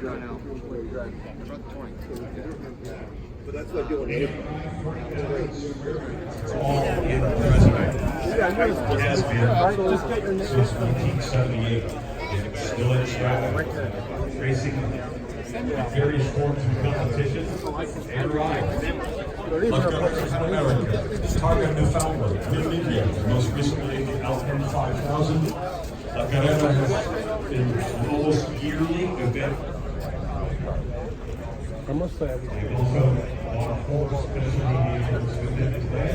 But that's what doing April. It's all in the resume. It has been since 1978. And it's still in Stratton, racing in various forms of competition and rides. America, Targa Newfoundland, Namibia, most recently the Alpine 5000. La Carrera has been almost yearly event. I must say, They've also won 4 special events within the day.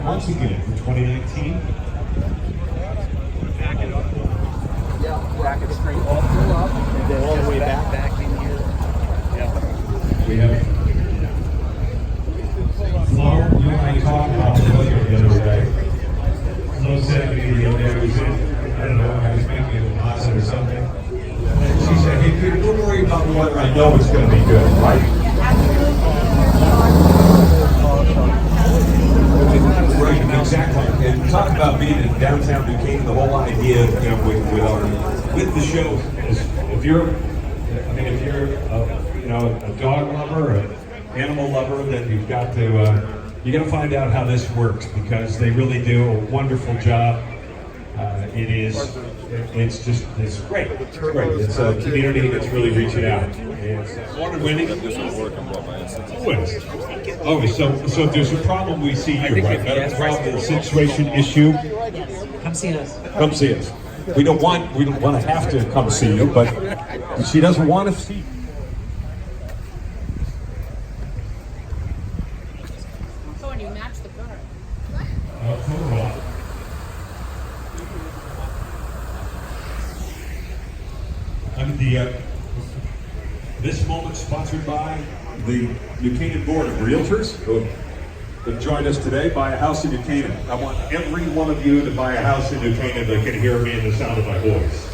Once again for 2019. Back at straight all the way back in here. We have Flo, you and I talked about failure the other day. Flo said to me the other day, I was in, I don't know, I was making a pasta or something. And she said, hey, Peter, don't worry about the weather, I know it's going to be good, right? Right, exactly. And talk about being in downtown Duquesne, the whole idea, you know, with the show is if you're a dog lover or an animal lover, then you've got to you got to find out how this works because they really do a wonderful job. It's great. It's great. It's a community that's really reaching out. It's award-winning. Always. So if there's a problem, we see you, right? Medical problem, situation, issue. Come see us. Come see us. We don't want to have to come see you, but she doesn't want to see you. So when you match the car. This moment sponsored by the Buchanan Board of Realtors who have joined us today. Buy a house in Buchanan. I want every one of you to buy a house in Buchanan that can hear me in the sound of my voice.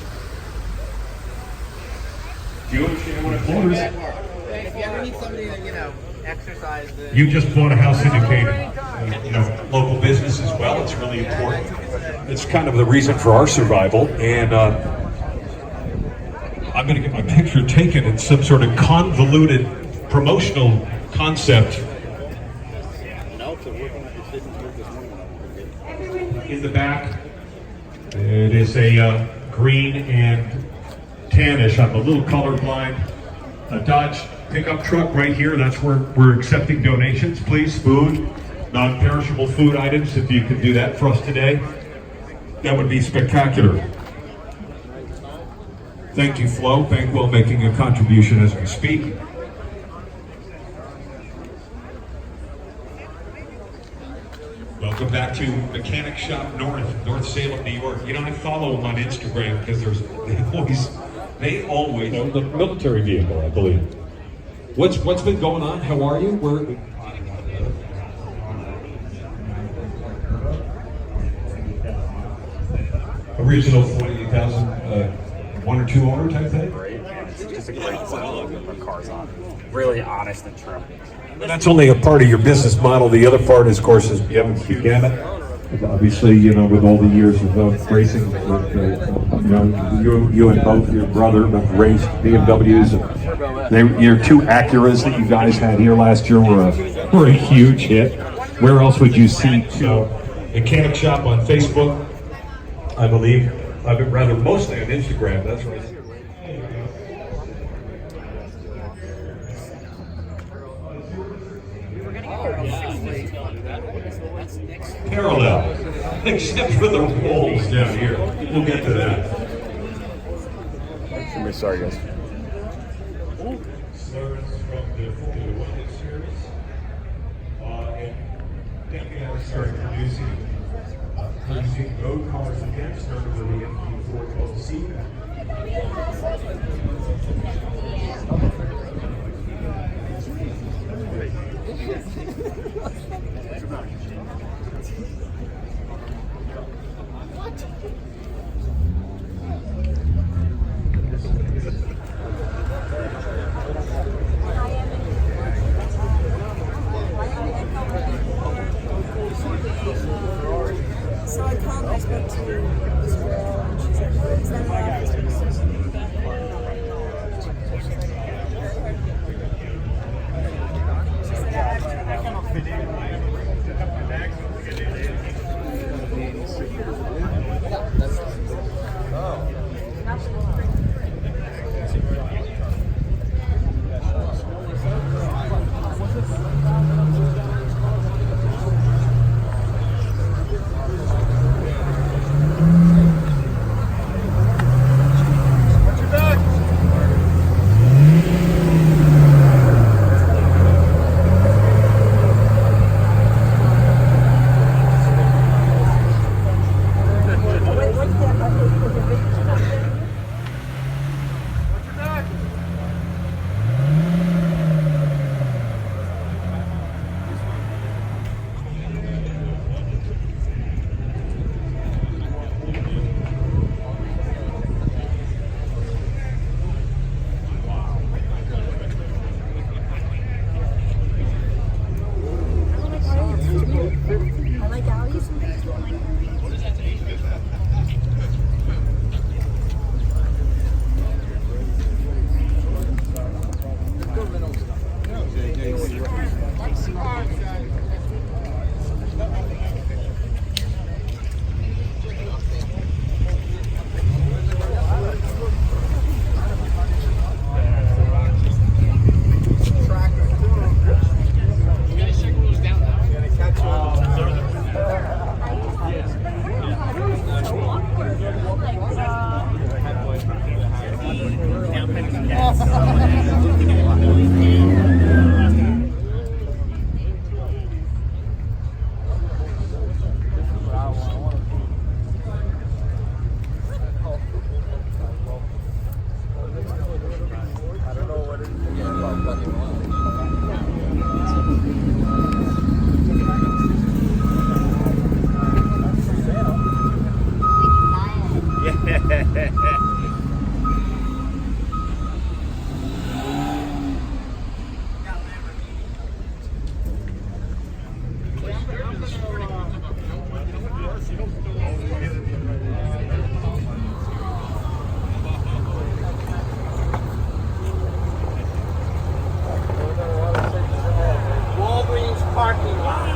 Do you understand what I'm saying? If you ever need somebody to, exercise the... You just bought a house in Buchanan. Local business as well. It's really important. It's kind of the reason for our survival. And I'm going to get my picture taken in some sort of convoluted promotional concept. In the back, it is a green and tannish. I'm a little colorblind. A Dodge pickup truck right here. That's where we're accepting donations. Please, food, non-perishable food items. If you could do that for us today, that would be spectacular. Thank you, Flo. Bankwell making a contribution as we speak. Welcome back to Mechanic Shop North Salem, New York. I follow them on Instagram because they always the military vehicle, I believe. What's been going on? How are you? Original 48,000, 1 or 2 owner type thing? It's just a great style to put cars on. Really honest and trim. That's only a part of your business model. The other part, of course, is you have a gamut. Obviously, with all the years of racing, you and both your brother have raced BMWs. Your 2 Acuras that you guys had here last year were a huge hit. Where else would you see? Mechanic Shop on Facebook, I believe. Rather, mostly on Instagram. That's right. Parallel, except for the rolls down here. We'll get to that. Sorry, guys. Slurs from the Formula 1 series. And then we started producing road cars again, started with the MT412C. I spoke to this girl, and she's like, "Oh, is that I like Allie's. Walgreens parking lot.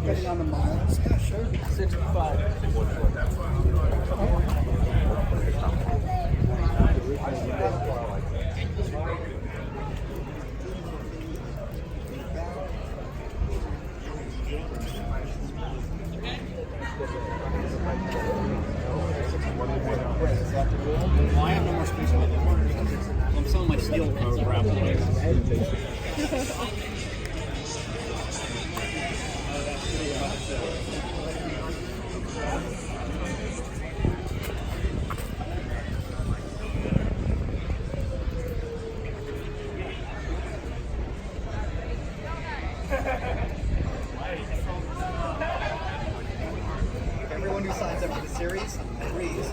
Getting on the miles. Yeah, sure. 65. Well, I have no more space in my car. I'm selling my steel gravel. Everyone who signs up for the series, please.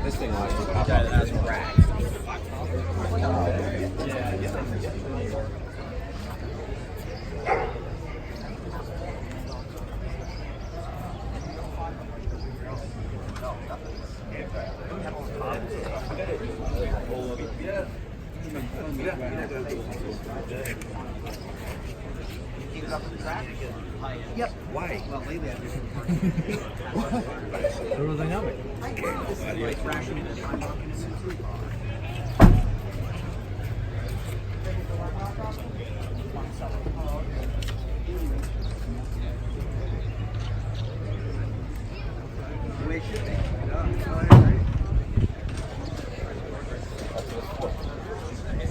This thing has racks. Keep it up in the track? Yep. Why? Well, lately I've been Through the helmet. This is like crashing in the time walking into the way it should be.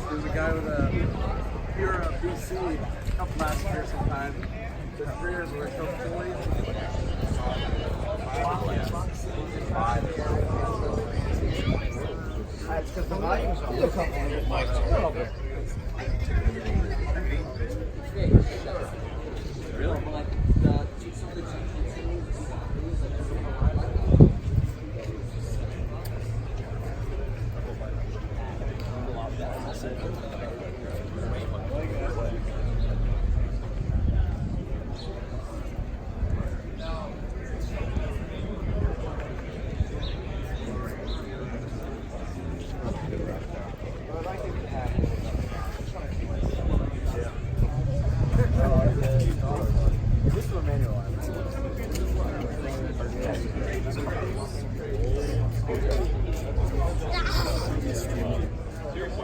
There's a guy with a here BC a couple last year sometime. The 3 years were so fully. That's because the volume's on. Look up on it, Mike. A little bit.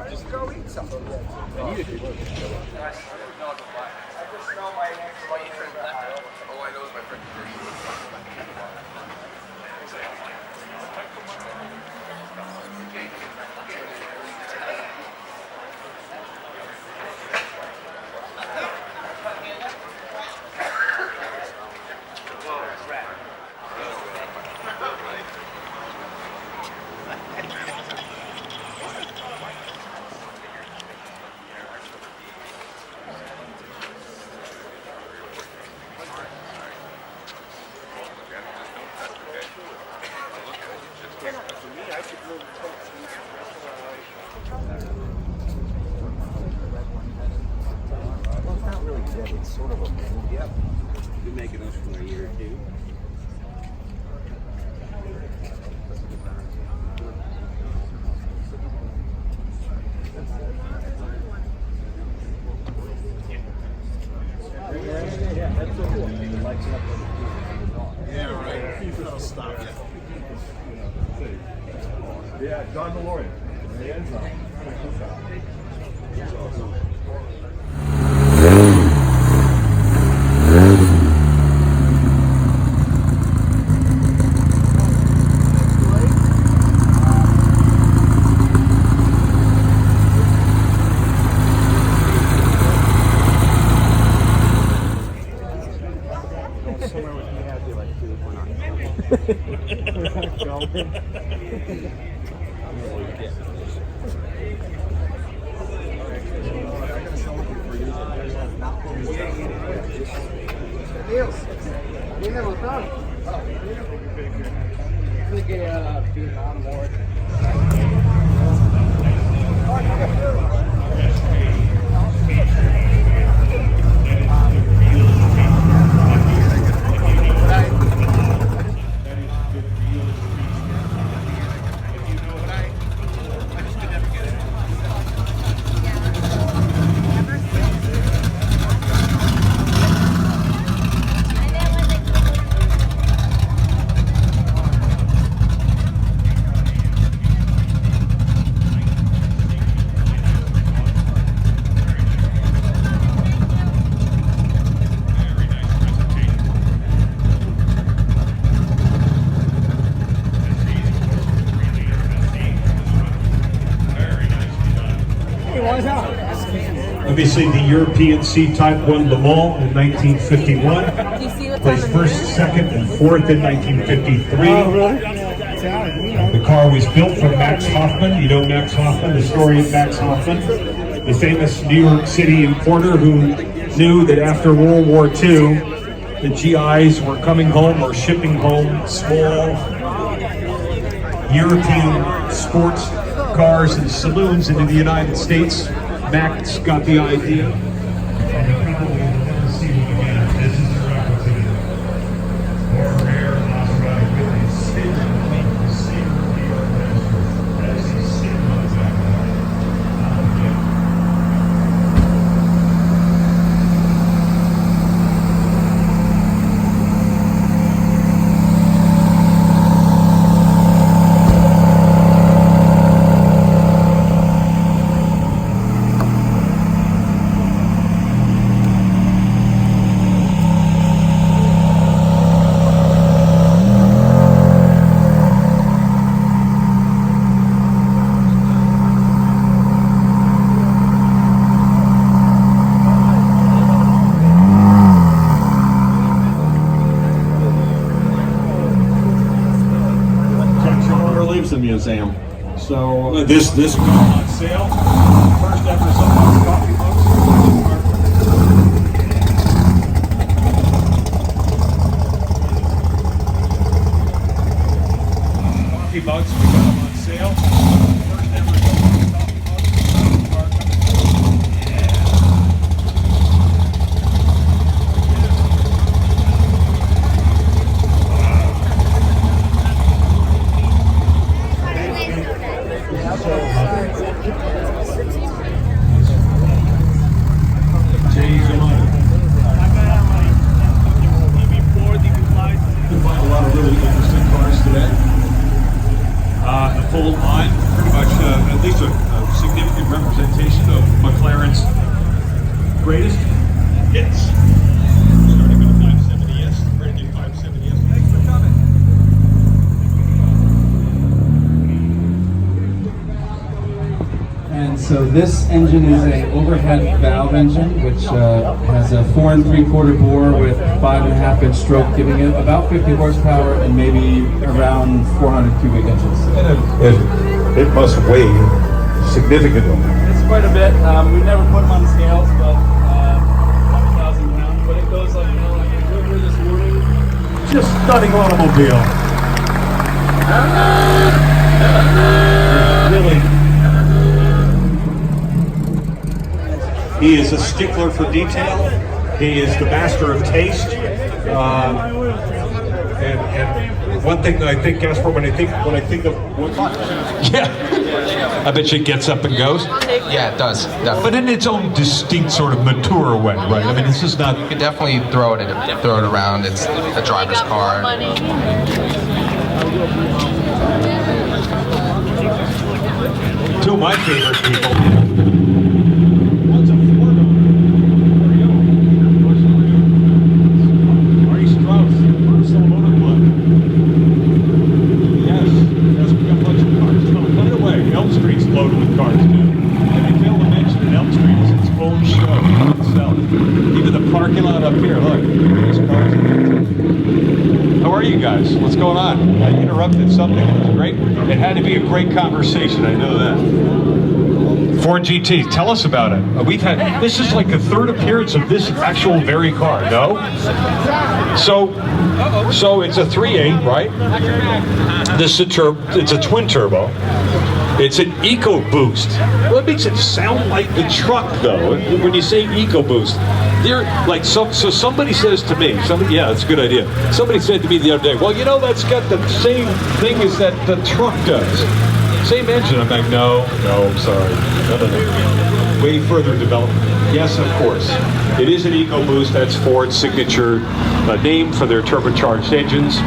Just go eat something. I need it. Well, it's not really dead. It's sort of a mold. Yep. Been making those for a year or two. Yeah, right. That'll stop it. Yeah, John DeLorean. The end zone. Viene botón. Creo que Vietnam War. Obviously, the European C-Type won Le Mans in 1951. Placed first, second, and fourth in 1953. The car was built for Max Hoffman. You know Max Hoffman, the story of Max Hoffman, the famous New York City importer who knew that after World War II, the GIs were coming home or shipping home small European sports cars and saloons into the United States. Max got the idea. Wilson Museum. So this is on sale. First ever coffee mugs. Coffee mugs, we got them on sale. First ever coffee mugs. Full line, pretty much at least a significant representation of McLaren's greatest hits. Starting with the 570S, brand new 570S. Thanks for coming. And so this engine is an overhead valve engine, which has a 4 3/4 bore with 5.5-inch stroke, giving it about 50 horsepower and maybe around 400 cubic inches. It must weigh significantly. It's quite a bit. We never put them on the scales, but 1,000 pounds. But it goes like, like a river this morning. Just stunning automobile. Really. He is a stickler for detail. He is the master of taste. And one thing that I think, Casper, when I think of what, yeah, I bet you it gets up and goes. Yeah, it does. Definitely. But in its own distinct sort of mature way, right? I mean, this is not. You can definitely throw it around. It's a driver's car. Two of my favorite people. What's going on? I interrupted something. It was great. It had to be a great conversation. I know that. Ford GT. Tell us about it. We've had. This is like the third appearance of this actual very car. No. So it's a 3.8, right? This is it's a twin turbo. It's an EcoBoost. What makes it sound like the truck, though? When you say EcoBoost, they're like so somebody says to me, yeah, that's a good idea. Somebody said to me the other day, well, you know, that's got the same thing as that the truck does. Same engine. I'm like, no, I'm sorry. No. Way further development. Yes, of course. It is an EcoBoost. That's Ford's signature name for their turbocharged engines.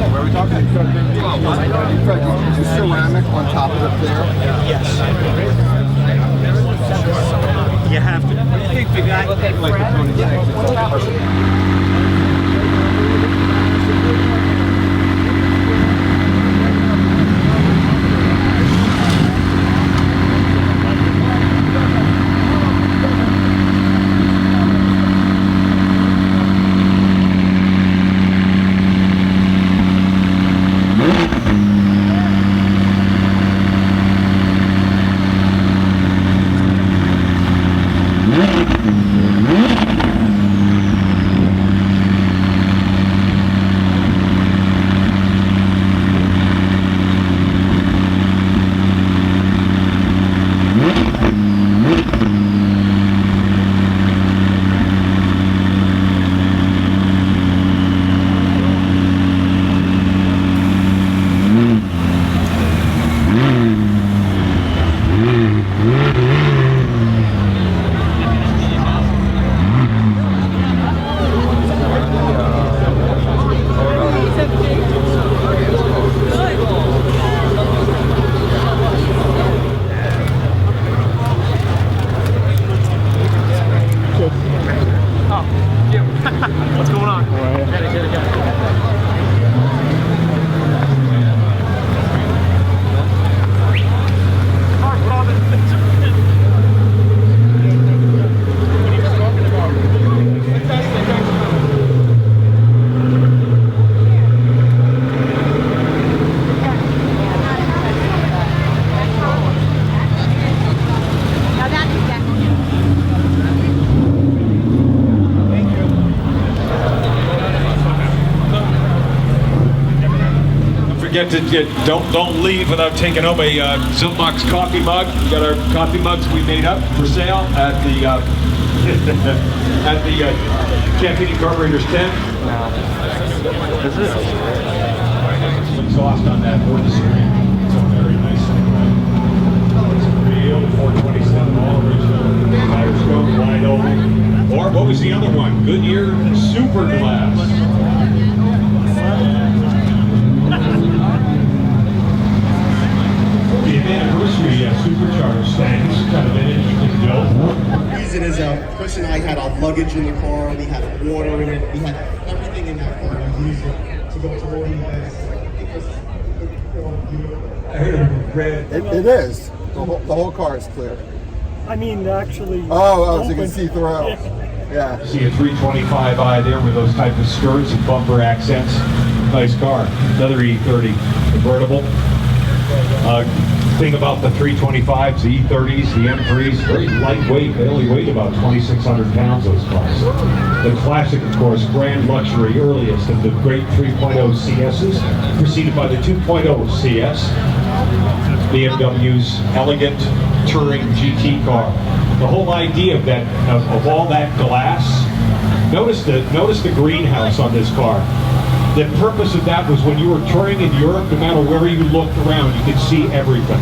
Where are we talking? Ceramic on top of it there? Yes. You have to. I think the guy like the 26. forget to don't leave without taking home a Zilmox coffee mug. We got our coffee mugs we made up for sale at the at the Campini Carburetors tent. Exhaust on that for the screen. It's a very nice thing, right? It's a real 427 all original. Tire scope, wide open. Or what was the other one? Goodyear Super Glass. The anniversary supercharged tanks, kind of an interesting build. The reason is Chris and I had our luggage in the car, we had water in it, we had everything in that car. We used it to go to all the events. I heard it red. It is. The whole car is clear. I mean, actually. Oh, so you can see through. Yeah. See a 325i there with those type of skirts and bumper accents. Nice car. Another E30 convertible. Thing about the 325s, the E30s, the M3s, very lightweight. They only weigh about 2,600 pounds, those cars. The classic, of course, grand luxury, earliest of the great 3.0 CSs, preceded by the 2.0 CS. BMW's elegant touring GT car. The whole idea of that, of all that glass. Notice the greenhouse on this car. The purpose of that was when you were touring in Europe, no matter where you looked around, you could see everything.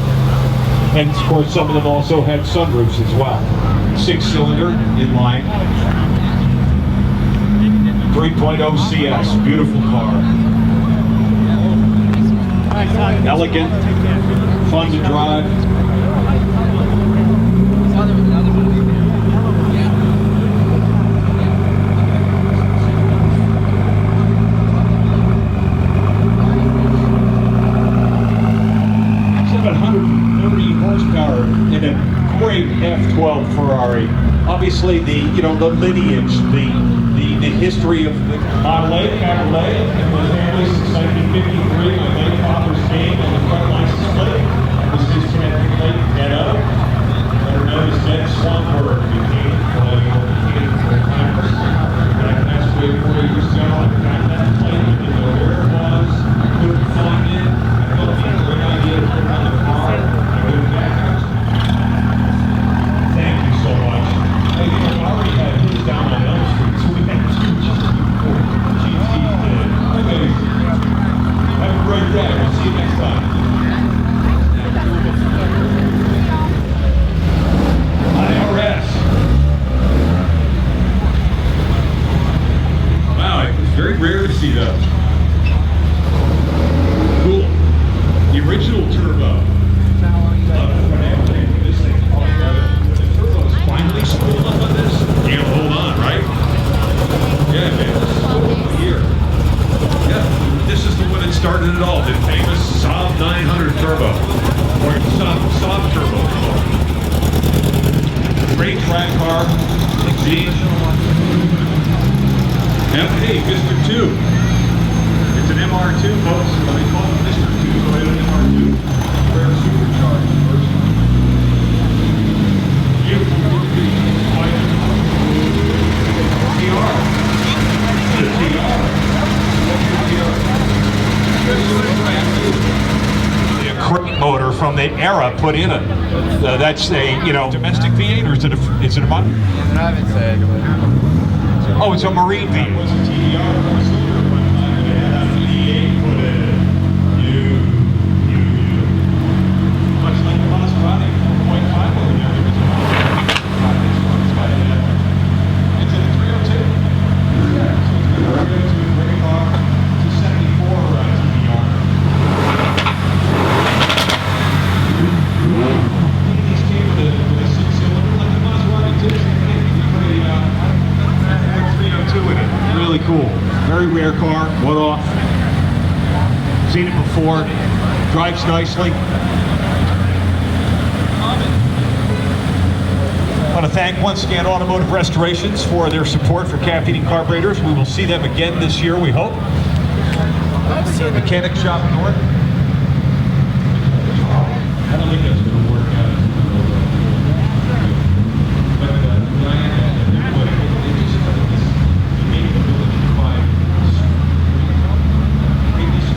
And of course, some of them also had sunroofs as well. 6-cylinder inline. 3.0 CS, beautiful car. Elegant, fun to drive. 730 horsepower in a great F12 Ferrari. Obviously, the lineage, the history of the Model A Cabriolet and the family since 1953, my late father's name on the front license plate was disconnected plate Netto, better known as Ned Swanberg, became one of the timers. Back in that 4 years ago, I got that plate, didn't know where it was, couldn't find it. I felt it was a great idea to put it on the car. Thank you so much. Hey, I already had his down on Elm Street, so we had two GTs. Okay. Have a great day. We'll see you next time. IRS. Wow, it's very rare to see those. Cool. The original turbo. This thing all together. The turbo's finally spooled up on this. Can't hold on, right? Yeah, man. This is over here. Yeah, this is the one that started it all. The famous Saab 900 turbo. Or Saab turbo. Great track car. Jeep. Hey, Mr. 2. It's an MR2, folks. They call it Mr. 2, so they have an MR2. Rare supercharged version. Beautiful. TR. The TR. The crate motor from the era put in it. That's a, domestic V8, or is it a modern? I haven't said. Oh, it's a marine V8. What's a TDR? Much like the Maserati 4.5 over there. It's a 302. Yeah, so it's got a 302 great car. It's a 74 TDR. These came with a 6-cylinder like the Maserati too. A 302 in it. Really cool. Very rare car. One off. Seen it before. Drives nicely. I want to thank once again Automotive Restorations for their support for Campini Carburetors. We will see them again this year, we hope. Mechanic Shop North. I don't think that's going to work out. But Ryan and everybody, they just made the ability to buy. Maybe this is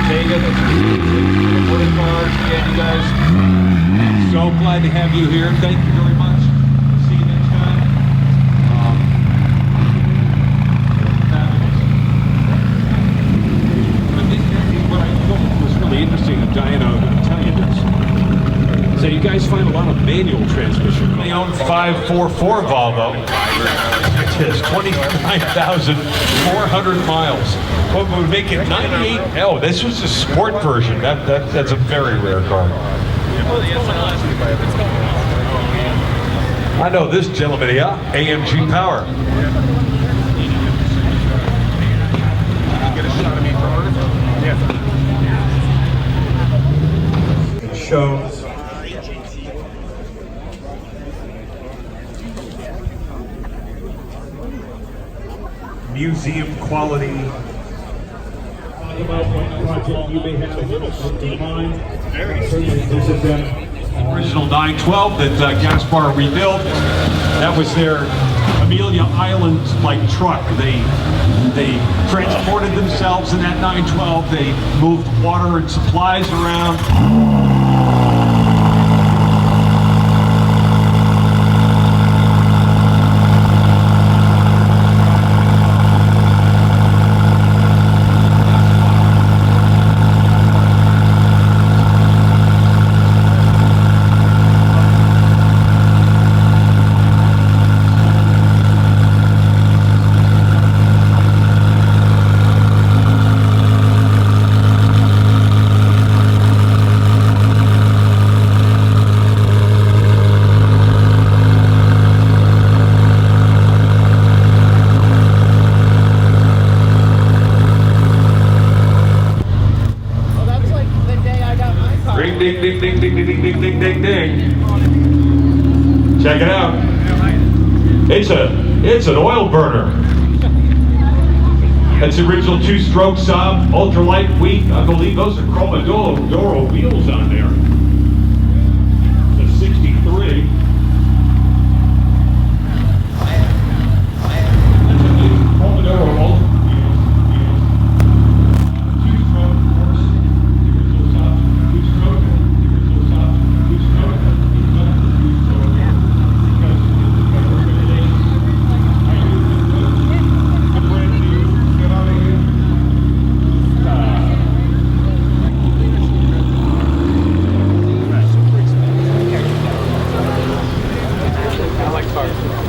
Ortega. That's Morning Cars. Again, you guys, so glad to have you here. Thank you very much. See you next time. What I thought was really interesting, and Diana, I'm going to tell you this. So you guys find a lot of manual transmission. They own 544 Volvo. It is 29,400 miles. What would make it 98? Oh, this was a sport version. That's a very rare car. I know this gentleman, yeah, AMG Power. Get a shot of me first. Yeah. It shows. Museum quality. Project you may have a little in mind. Original 912 that Gaspar rebuilt. That was their Amelia Island like truck. They transported themselves in that 912. They moved water and supplies around. Ding, ding, ding, ding, ding, ding, ding, ding, ding. Check it out. It's an oil burner. That's the original two-stroke Saab, ultra lightweight. I believe those are Cromodoro wheels on there. The 63. Cromodoro ultra. I like cars.